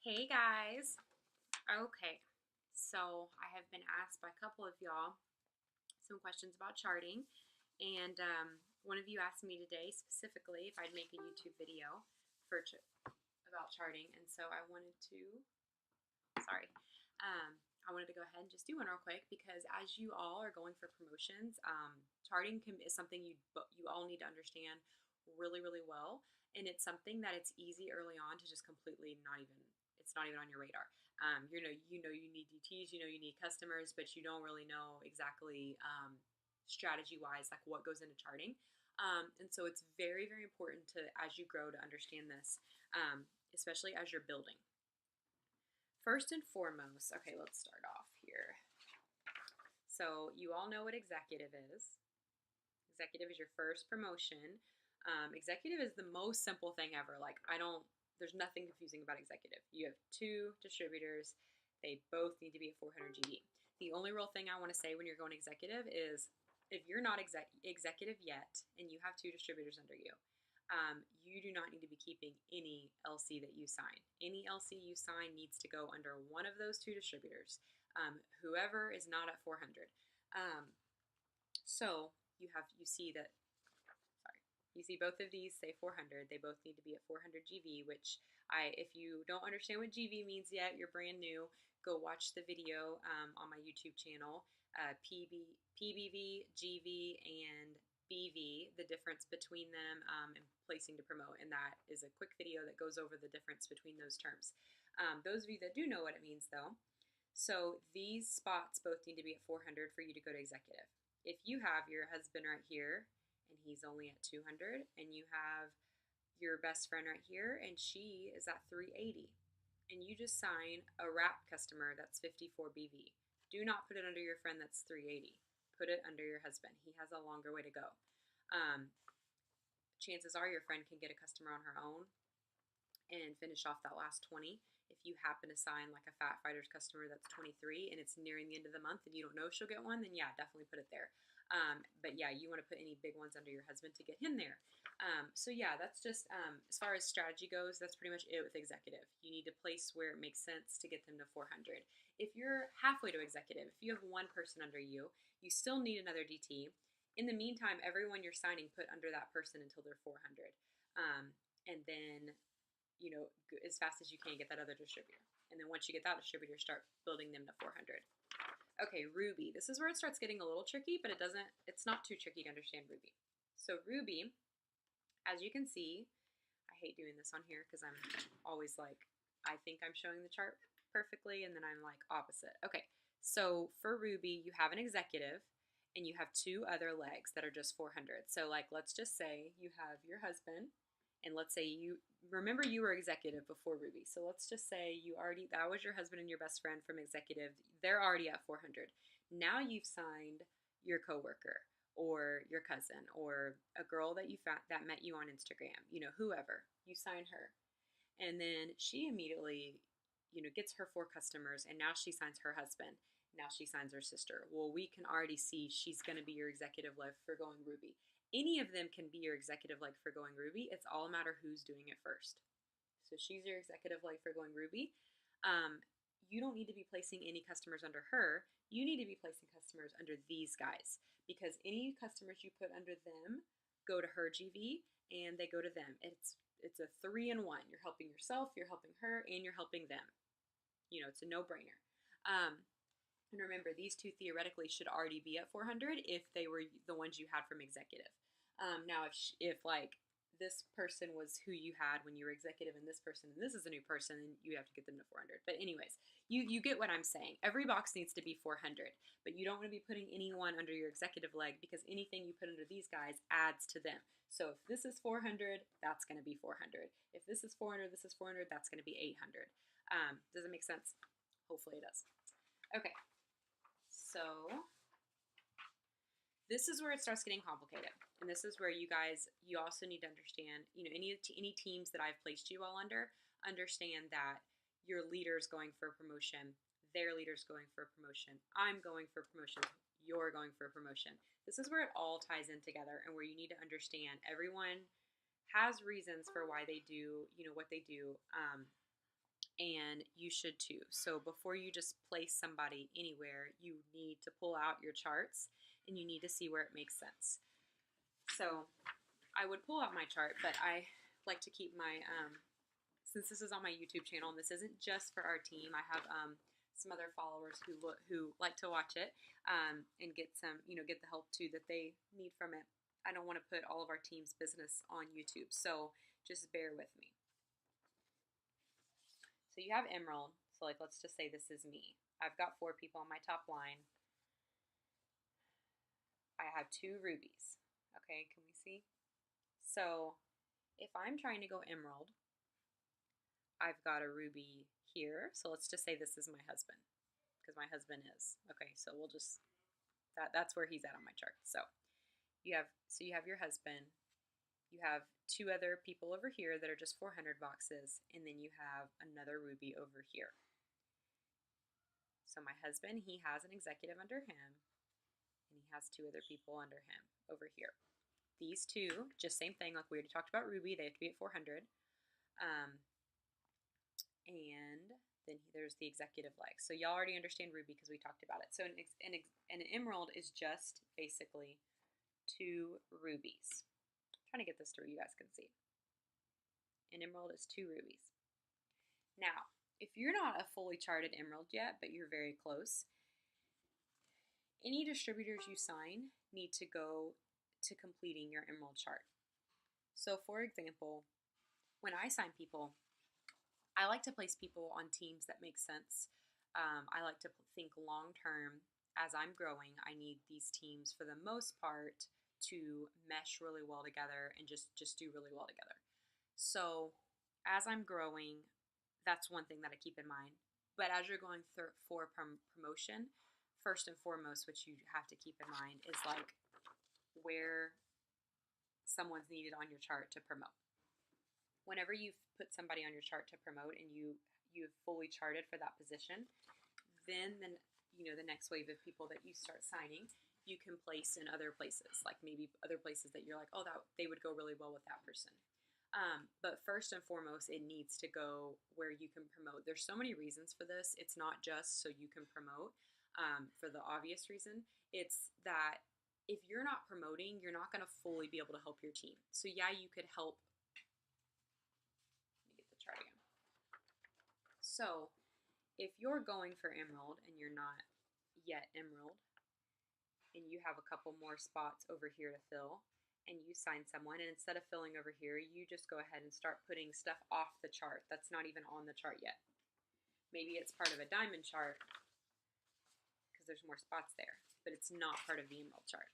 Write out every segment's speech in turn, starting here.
Hey guys. Okay, so I have been asked by a couple of y'all some questions about charting, and one of you asked me today specifically if I'd make a YouTube video about charting, and so sorry, I wanted to go ahead and just do one real quick because as you all are going for promotions, charting is something you all need to understand really well, and it's something that it's easy early on to just completely not even it's not even on your radar. You know you need DTs, you know you need customers, but you don't really know exactly strategy wise like what goes into charting. And so it's very important to as you grow to understand this, especially as you're building. First and foremost, okay, let's start off here. So you all know what executive is. Executive is your first promotion. Executive is the most simple thing ever. There's nothing confusing about executive. You have two distributors. They both need to be at 400 GV. The only real thing I want to say when you're going executive is if you're not executive yet and you have two distributors under you, you do not need to be keeping any LC that you sign. Any LC you sign needs to go under one of those two distributors, whoever is not at 400. So you see that, sorry, you see both of these say 400. They both need to be at 400 GV, which if you don't understand what GV means yet, you're brand new, go watch the video on my YouTube channel, PBV, GV, and BV, the difference between them, and placing to promote. And that is a quick video that goes over the difference between those terms. Those of you that do know what it means, though, so these spots both need to be at 400 for you to go to executive. If you have your husband right here and he's only at 200, and you have your best friend right here and she is at 380, and you just sign a wrapped customer that's 54 BV, do not put it under your friend that's 380. Put it under your husband. He has a longer way to go. Chances are your friend can get a customer on her own and finish off that last 20. If you happen to sign like a Fat Fighters customer that's 23 and it's nearing the end of the month and you don't know she'll get one, then yeah, definitely put it there. But yeah, you want to put any big ones under your husband to get him there. So yeah, that's just as far as strategy goes, that's pretty much it with executive. You need to place where it makes sense to get them to 400. If you're halfway to executive, if you have one person under you, you still need another DT. In the meantime, everyone you're signing, put under that person until they're 400. And then as fast as you can get that other distributor. And then once you get that distributor, start building them to 400. Okay, Ruby. This is where it starts getting a little tricky, but it's not too tricky to understand Ruby. So Ruby, as you can see, I hate doing this on here because I'm always like, I think I'm showing the chart perfectly, and then I'm like opposite. Okay, so for Ruby, you have an executive, and you have two other legs that are just 400. So like, let's just say you have your husband, and let's say you were executive before Ruby. So let's just say that was your husband and your best friend from executive. They're already at 400. Now you've signed your coworker or your cousin or a girl that that met you on Instagram, whoever. You sign her. And then she immediately, gets her 4 customers, and now she signs her husband. Now she signs her sister. Well, we can already see she's going to be your executive leg for going Ruby. Any of them can be your executive leg for going Ruby. It's all a matter who's doing it first. So she's your executive leg for going Ruby. You don't need to be placing any customers under her. You need to be placing customers under these guys, because any customers you put under them go to her GV and they go to them. It's a 3-in-1. You're helping yourself, you're helping her, and you're helping them. It's a no-brainer. And remember, these two theoretically should already be at 400 if they were the ones you had from executive. Now, if like this person was who you had when you were executive, and this is a new person, then you have to get them to 400. But anyways, you get what I'm saying. Every box needs to be 400, but you don't want to be putting anyone under your executive leg, because anything you put under these guys adds to them. So if this is 400, that's going to be 400. If this is 400, this is 400, that's going to be 800. Does it make sense? Hopefully it does. Okay. So this is where it starts getting complicated, and this is where you also need to understand, any teams that I've placed you all under, understand that your leader's going for a promotion, their leader's going for a promotion, I'm going for a promotion, you're going for a promotion. This is where it all ties in together, and where you need to understand everyone has reasons for why they do, what they do. and you should too. So before you just place somebody anywhere, you need to pull out your charts and you need to see where it makes sense. So I would pull out my chart, but I like to keep my, since this is on my YouTube channel and this isn't just for our team, I have some other followers who like to watch it and get some, get the help too that they need from it. I don't want to put all of our team's business on YouTube, so just bear with me. So you have Emerald. So like, let's just say this is me. I've got 4 people on my top line. I have 2 rubies. Okay, can we see? So if I'm trying to go Emerald, I've got a ruby here. So let's just say this is my husband, because my husband is. Okay, so we'll just, that's where he's at on my chart. So you have your husband. You have 2 other people over here that are just 400 boxes, and then you have another ruby over here. So my husband, he has an executive under him, and he has 2 other people under him over here. These 2, just same thing, like we already talked about ruby, they have to be at 400. And then there's the executive leg. So y'all already understand ruby because we talked about it. So an emerald is just basically 2 rubies. Trying to get this through, you guys can see. An emerald is 2 rubies. Now, if you're not a fully charted emerald yet, but you're very close, any distributors you sign need to go to completing your emerald chart. So for example, when I sign people, I like to place people on teams that make sense. I like to think long term. As I'm growing, I need these teams for the most part to mesh really well together and just do really well together. So as I'm growing, that's one thing that I keep in mind. But as you're going for promotion, first and foremost, what you have to keep in mind is like where someone's needed on your chart to promote. Whenever you've put somebody on your chart to promote and you've fully charted for that position, then the next wave of people that you start signing, you can place in other places, like maybe other places that you're like, oh, that they would go really well with that person. But first and foremost, it needs to go where you can promote. There's so many reasons for this. It's not just so you can promote for the obvious reason. It's that if you're not promoting, you're not going to fully be able to help your team. So yeah, you could help. Let me get the chart again. So if you're going for emerald and you're not yet emerald, and you have a couple more spots over here to fill, and you sign someone, and instead of filling over here, you just go ahead and start putting stuff off the chart that's not even on the chart yet. Maybe it's part of a diamond chart because there's more spots there, but it's not part of the emerald chart.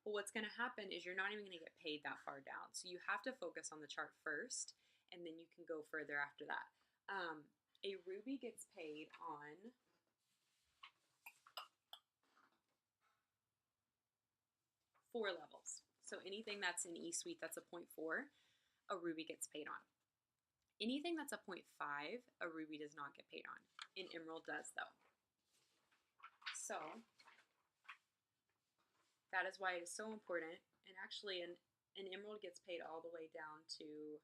Well, what's going to happen is you're not even going to get paid that far down. So you have to focus on the chart first, and then you can go further after that. A ruby gets paid on four levels. So anything that's in E-Suite that's a 0.4, a ruby gets paid on. Anything that's a 0.5, a ruby does not get paid on. An emerald does, though. So that is why it is so important. And actually, an emerald gets paid all the way down to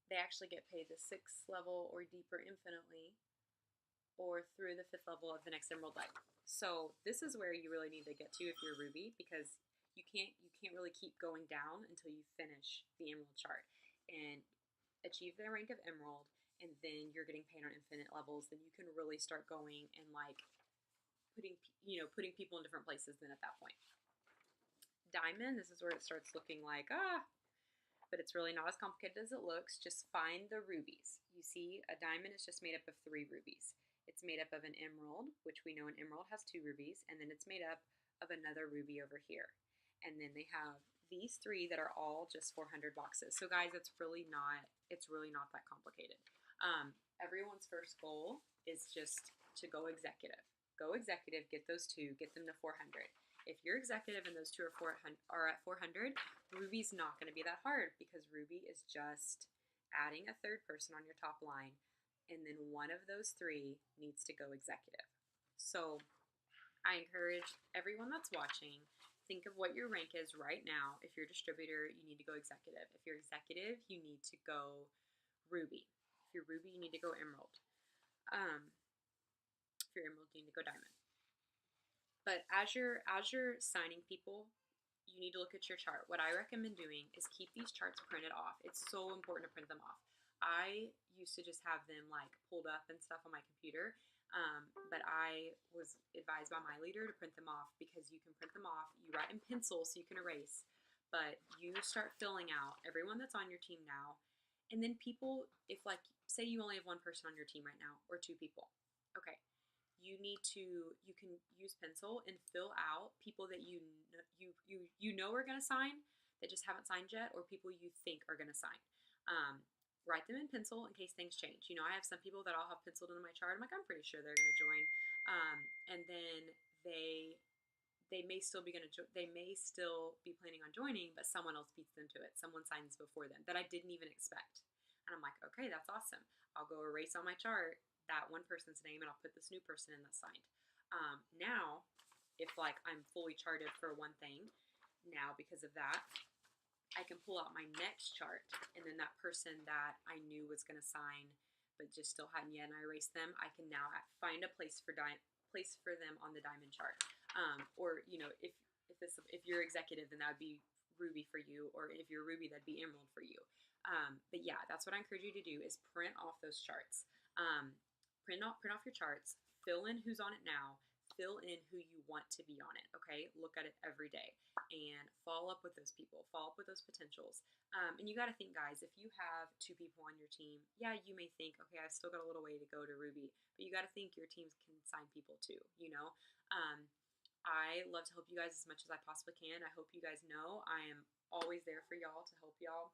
they actually get paid the 6th level or deeper infinitely, or through the 5th level of the next emerald leg. So this is where you really need to get to if you're ruby, because you can't really keep going down until you finish the emerald chart and achieve the rank of emerald, and then you're getting paid on infinite levels. Then you can really start going and like putting people in different places then at that point. Diamond, this is where it starts looking like but it's really not as complicated as it looks. Just find the rubies. You see, a diamond is just made up of 3 rubies. It's made up of an emerald, which we know an emerald has 2 rubies, and then it's made up of another ruby over here. And then they have these 3 that are all just 400 boxes. So guys, it's really not that complicated. Everyone's first goal is just to go executive. Go executive, get those 2, get them to 400. If you're executive and those 2 are at 400, ruby's not going to be that hard, because ruby is just adding a 3rd person on your top line, and then one of those 3 needs to go executive. So I encourage everyone that's watching Think of what your rank is right now. If you're a distributor, you need to go executive. If you're executive, you need to go ruby. If you're ruby, you need to go emerald. Um, if you're emerald, you need to go diamond. But as you're signing people, you need to look at your chart. What I recommend doing is keep these charts printed off. It's so important to print them off. I used to just have them like pulled up and stuff on my computer, but I was advised by my leader to print them off because you can print them off. You write in pencil so you can erase, but you start filling out everyone that's on your team now, and then people. If like say you only have one person on your team right now or two people, okay, you can use pencil and fill out people that you know are going to sign that just haven't signed yet, or people you think are going to sign. Write them in pencil in case things change. I have some people that I'll have penciled into my chart. I'm like, I'm pretty sure they're going to join, and then they may still be they may still be planning on joining, but someone else beats them to it. Someone signs before them that I didn't even expect, and I'm like, okay, that's awesome. I'll go erase on my chart that one person's name, and I'll put this new person in that's signed. Now, if like I'm fully charted for one thing, now because of that, I can pull out my next chart, and then that person that I knew was going to sign but just still hadn't yet, and I erased them, I can now find a place for them on the diamond chart. Or if you're executive, then that would be ruby for you, or if you're ruby, that'd be emerald for you. But yeah, that's what I encourage you to do is print off those charts. Print off your charts, fill in who's on it now, fill in who you want to be on it, okay? Look at it every day and follow up with those people, follow up with those potentials. And you got to think, guys, if you have two people on your team, yeah, you may think, okay, I've still got a little way to go to Ruby, but you got to think your teams can sign people too, you know? I love to help you guys as much as I possibly can. I hope you guys know I am always there for y'all to help y'all.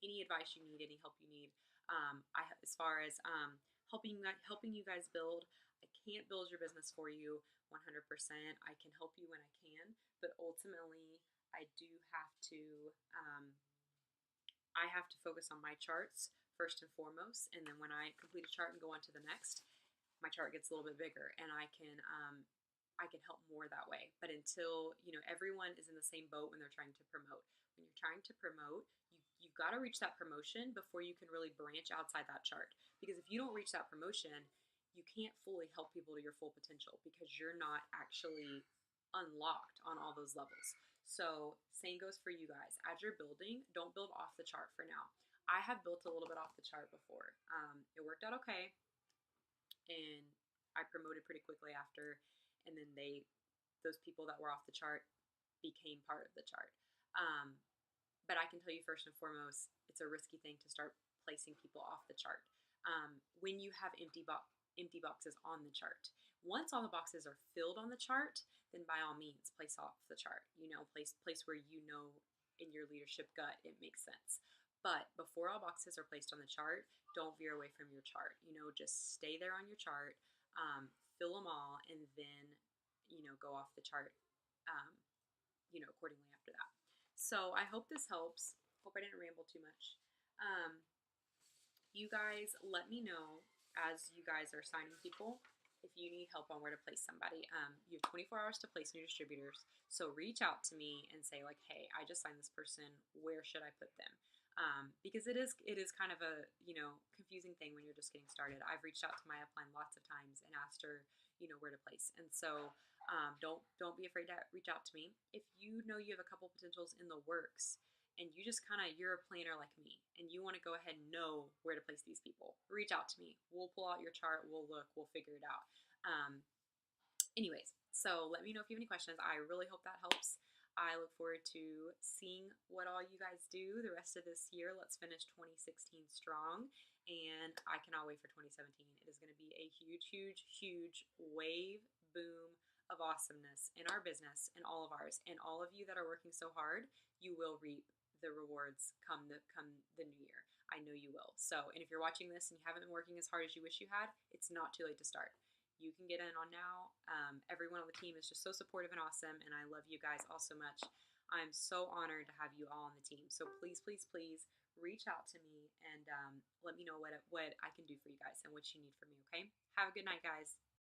Any advice you need, any help you need. As far as helping you guys build, I can't build your business for you 100%. I can help you when I can, but ultimately, I do have to. I have to focus on my charts first and foremost, and then when I complete a chart and go on to the next, my chart gets a little bit bigger, and I can help more that way. But until everyone is in the same boat when they're trying to promote. When you're trying to promote, you've got to reach that promotion before you can really branch outside that chart. Because if you don't reach that promotion, you can't fully help people to your full potential because you're not actually unlocked on all those levels. So same goes for you guys. As you're building, don't build off the chart for now. I have built a little bit off the chart before. It worked out okay, and I promoted pretty quickly after, and then those people that were off the chart became part of the chart. But I can tell you first and foremost, it's a risky thing to start placing people off the chart. When you have empty boxes on the chart, once all the boxes are filled on the chart, then by all means place off the chart. Place where in your leadership gut it makes sense. But before all boxes are placed on the chart, don't veer away from your chart. Just stay there on your chart, fill them all, and then go off the chart accordingly after that. So I hope this helps. Hope I didn't ramble too much. You guys let me know as you guys are signing people if you need help on where to place somebody. You have 24 hours to place new distributors, so reach out to me and say like, hey, I just signed this person, where should I put them? Because it is kind of a confusing thing when you're just getting started. I've reached out to my upline lots of times and asked her where to place, and so don't be afraid to reach out to me if you know you have a couple potentials in the works and you're a planner like me and you want to go ahead and know where to place these people. Reach out to me. We'll pull out your chart, we'll look, we'll figure it out. Anyways, so let me know if you have any questions. I really hope that helps. I look forward to seeing what all you guys do the rest of this year. Let's finish 2016 strong, and I cannot wait for 2017. It is going to be a huge, huge, huge wave boom of awesomeness in our business and all of ours. And all of you that are working so hard, you will reap the rewards come the new year. I know you will. So, and if you're watching this and you haven't been working as hard as you wish you had, it's not too late to start. You can get in on now. Everyone on the team is just so supportive and awesome, and I love you guys all so much. I'm so honored to have you all on the team. So please, please, please reach out to me and let me know what I can do for you guys and what you need from me, okay? Have a good night, guys.